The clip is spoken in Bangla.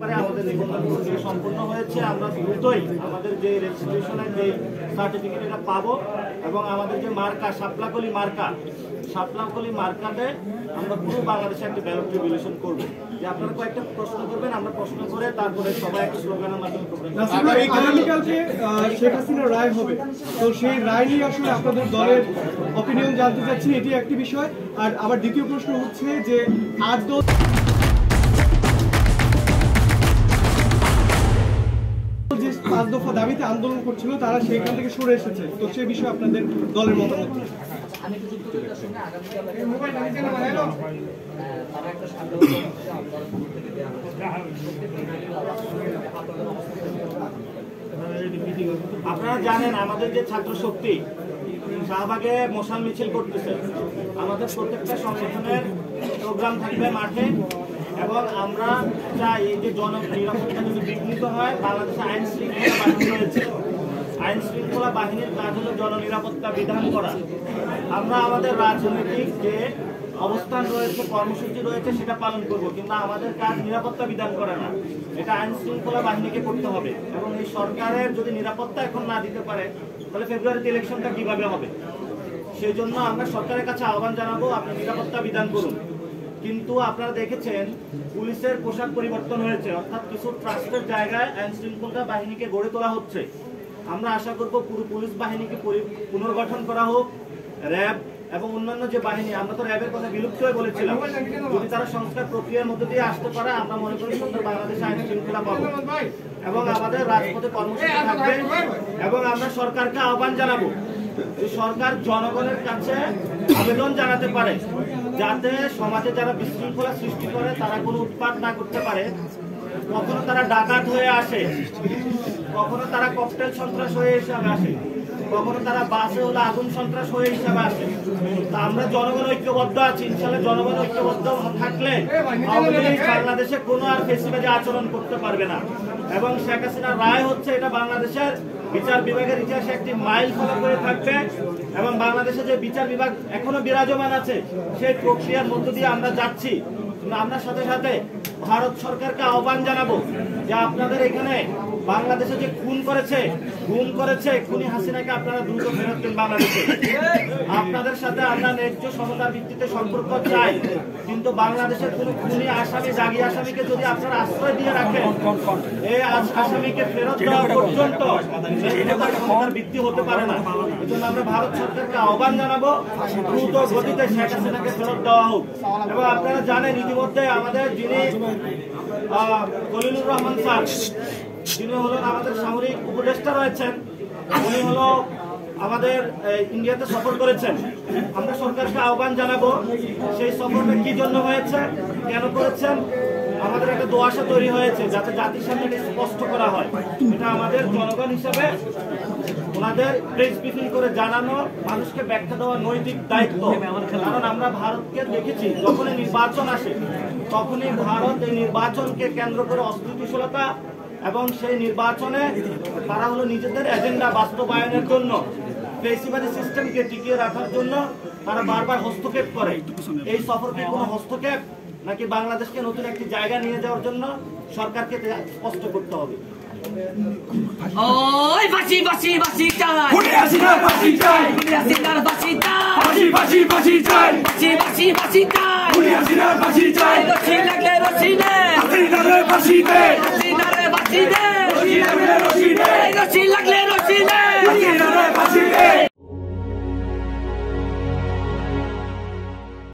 আমাদের নিবন্ধন প্রক্রিয়া সম্পূর্ণ হয়েছে। আমরা দ্রুতই আমাদের যে রেজিস্ট্রেশনের যে সার্টিফিকেট এটা পাবো এবং আমাদের যে মার্কা শাপলাকলি মার্কাতে আমরা পুরো বাংলাদেশে একটা ব্যালট রেগুলেশন করবো। যে আপনারা কয়েকটা প্রশ্ন করবেন, আমরা প্রশ্ন করে তারপরে সবাই একটা স্লোগানের মাধ্যমে করবেন। আগামীকালকে শেখ হাসিনার রায় হবে, তো সেই রায় নিয়ে আসলে আপনাদের দলের অপিনিয়ন জানতে চাচ্ছি, এটি একটি বিষয়। আর আবার দ্বিতীয় প্রশ্ন হচ্ছে যে 5 দফা দাবিতে আন্দোলন করছিল, তারা সেখান থেকে সরে এসেছে, তো সে বিষয়ে আপনাদের দলের মতামত। আপনারা জানেন আমাদের যে ছাত্র শক্তি শাহবাগে মশাল মিছিল করতেছে, আমাদের প্রত্যেকটা সংগঠনের প্রোগ্রাম থাকবে মাঠে এবং আমরা চাই এই যে জননিরাপত্তা যদি বিঘ্নিত হয়, বাংলাদেশে আইন শৃঙ্খলা বাহিনী রয়েছে, আইন শৃঙ্খলা বাহিনীর কাজ হলো জননিরাপত্তা বিধান করা। আমরা আমাদের রাজনৈতিক যে অবস্থান রয়েছে, কর্মসূচি রয়েছে সেটা পালন করব, কিন্তু আমাদের কাজ নিরাপত্তা বিধান করা না, এটা আইন শৃঙ্খলা বাহিনীকে করতে হবে। এবং এই সরকারের যদি নিরাপত্তা এখন না দিতে পারে তাহলে ফেব্রুয়ারিতে ইলেকশনটা কিভাবে হবে? সেই জন্য আমরা সরকারের কাছে আহ্বান জানাবো, আপনি নিরাপত্তা বিধান করুন। কিন্তু আপনারা দেখেছেন পুলিশের পোশাক পরিবর্তন হয়েছে, অর্থাৎ কিছু ট্রাস্টের জায়গায় আইন শৃঙ্খলা বাহিনীকে গড়ে তোলা হচ্ছে। আমরা আশা করব পুরো পুলিশ বাহিনীকে পুনর্গঠন করা হোক, র্যাব এবং অন্যান্য যে বাহিনী, আমরা তো র্যাবের কথা বিলুপ্ত হয়ে বলেছিলাম, যদি তারা সংস্কার প্রক্রিয়ার মধ্যে দিয়ে আসতে পারে আমরা মনে করি সুন্দর বাংলাদেশে আইন শৃঙ্খলা পাবো এবং আমাদের রাজপথে কর্মসূচি থাকবে। এবং আমরা সরকারকে আহ্বান জানাবো যে সরকার জনগণের কাছে আবেদন জানাতে পারে যাতে সমাজে যারা বিশৃঙ্খলা সৃষ্টি করে তারা কোনো উৎপাত না করতে পারে। কখনো তারা ডাকাত হয়ে আসে, কখনো তারা ককটেল সন্ত্রাস হয়ে হিসাবে আসে, কখনো তারা বাসে হলে আগুন সন্ত্রাস হয়ে হিসাবে আসে। তা আমরা জনগণ ঐক্যবদ্ধ আছি, ইনশাআল্লাহ জনগণ ঐক্যবদ্ধ থাকলে বাংলাদেশে কোনো আর ফেসিবাদী আচরণ করতে পারবে না। এবং শেখ হাসিনার রায় হচ্ছে এটা বাংলাদেশের বিচার বিভাগের ইতিহাসে একটি মাইল ফলক হয়ে থাকবে এবং বাংলাদেশে যে বিচার বিভাগ এখনো বিরাজমান আছে সেই প্রক্রিয়ার মধ্য দিয়ে আমরা যাচ্ছি। আমরা সাথে সাথে ভারত সরকারকে আহ্বান জানাবো যে আপনাদের এখানে বাংলাদেশে যে খুন করেছে, গুম করেছে, খুনি হাসিনাকে আপনারা দ্রুত ফেরত দেন বাংলাদেশে। আপনাদের সাথে আমরা ন্যায্য সমতার ভিত্তিতে সম্পর্ক চাই, কিন্তু বাংলাদেশের কোন খুনি আসামি, জাগি আসামিকে যদি আপনারা আশ্রয় দিয়ে রাখেন, এই আসামিকে ফেরত দেওয়া পর্যন্ত সমতার ভিত্তি হতে পারে না। এই জন্য আমরা ভারত সরকারকে আহ্বান জানাবো দ্রুত গতিতে শেখ হাসিনাকে ফেরত দেওয়া হোক। এবং আপনারা জানেন ইতিমধ্যে আমাদের যিনি খলিলুর রহমান স্যার, যিনি হলেন আমাদের সামরিক উপদেষ্টা রয়েছেন, উনি হলো আমাদের ইন্ডিয়াতে সফর করেছেন। আমরা সরকারকে আহ্বান জানাবো সেই সফরটা কি জন্য হয়েছে, কেন করেছেন, আমাদের একটা দোয়াশা তৈরি হয়েছে যাতে জাতির সামনে স্পষ্ট করা হয়। এটা আমাদের জনগণ হিসেবে ওনাদের প্রেস ব্রিফিং করে জানানো, মানুষকে ব্যাখ্যা দেওয়ার নৈতিক দায়িত্ব। কারণ আমরা ভারতকে দেখেছি যখনই নির্বাচন আসে তখনই ভারত এই নির্বাচনকে কেন্দ্র করে অস্থিতিশীলতা এবং সেই নির্বাচনে তারা হলো নিজেদের এজেন্ডা বাস্তবায়নের জন্য, ফেসিবাদী সিস্টেমকে টিকিয়ে রাখার জন্য তারা বারবার হস্তক্ষেপ করে। এই সফর কি কোনো হস্তক্ষেপ নাকি বাংলাদেশকে নতুন একটি জায়গা নিয়ে যাওয়ার জন্য সরকারকে স্পষ্ট করতে হবে। ওই ফাঁসি ফাঁসি ফাঁসি চাই, খুনি হাসিনার ফাঁসি চাই, খুনি হাসিনার ফাঁসি চাই, ফাঁসি ফাঁসি ফাঁসি চাই, ফাঁসি ফাঁসি ফাঁসি চাই, খুনি হাসিনার ফাঁসি চাই, রশি লাগলে রশি দে, হাসিনারে ফাঁসি দে, হাসিনারে ফাঁসি দে, রশি লাগলে রশি দে, রশি লাগলে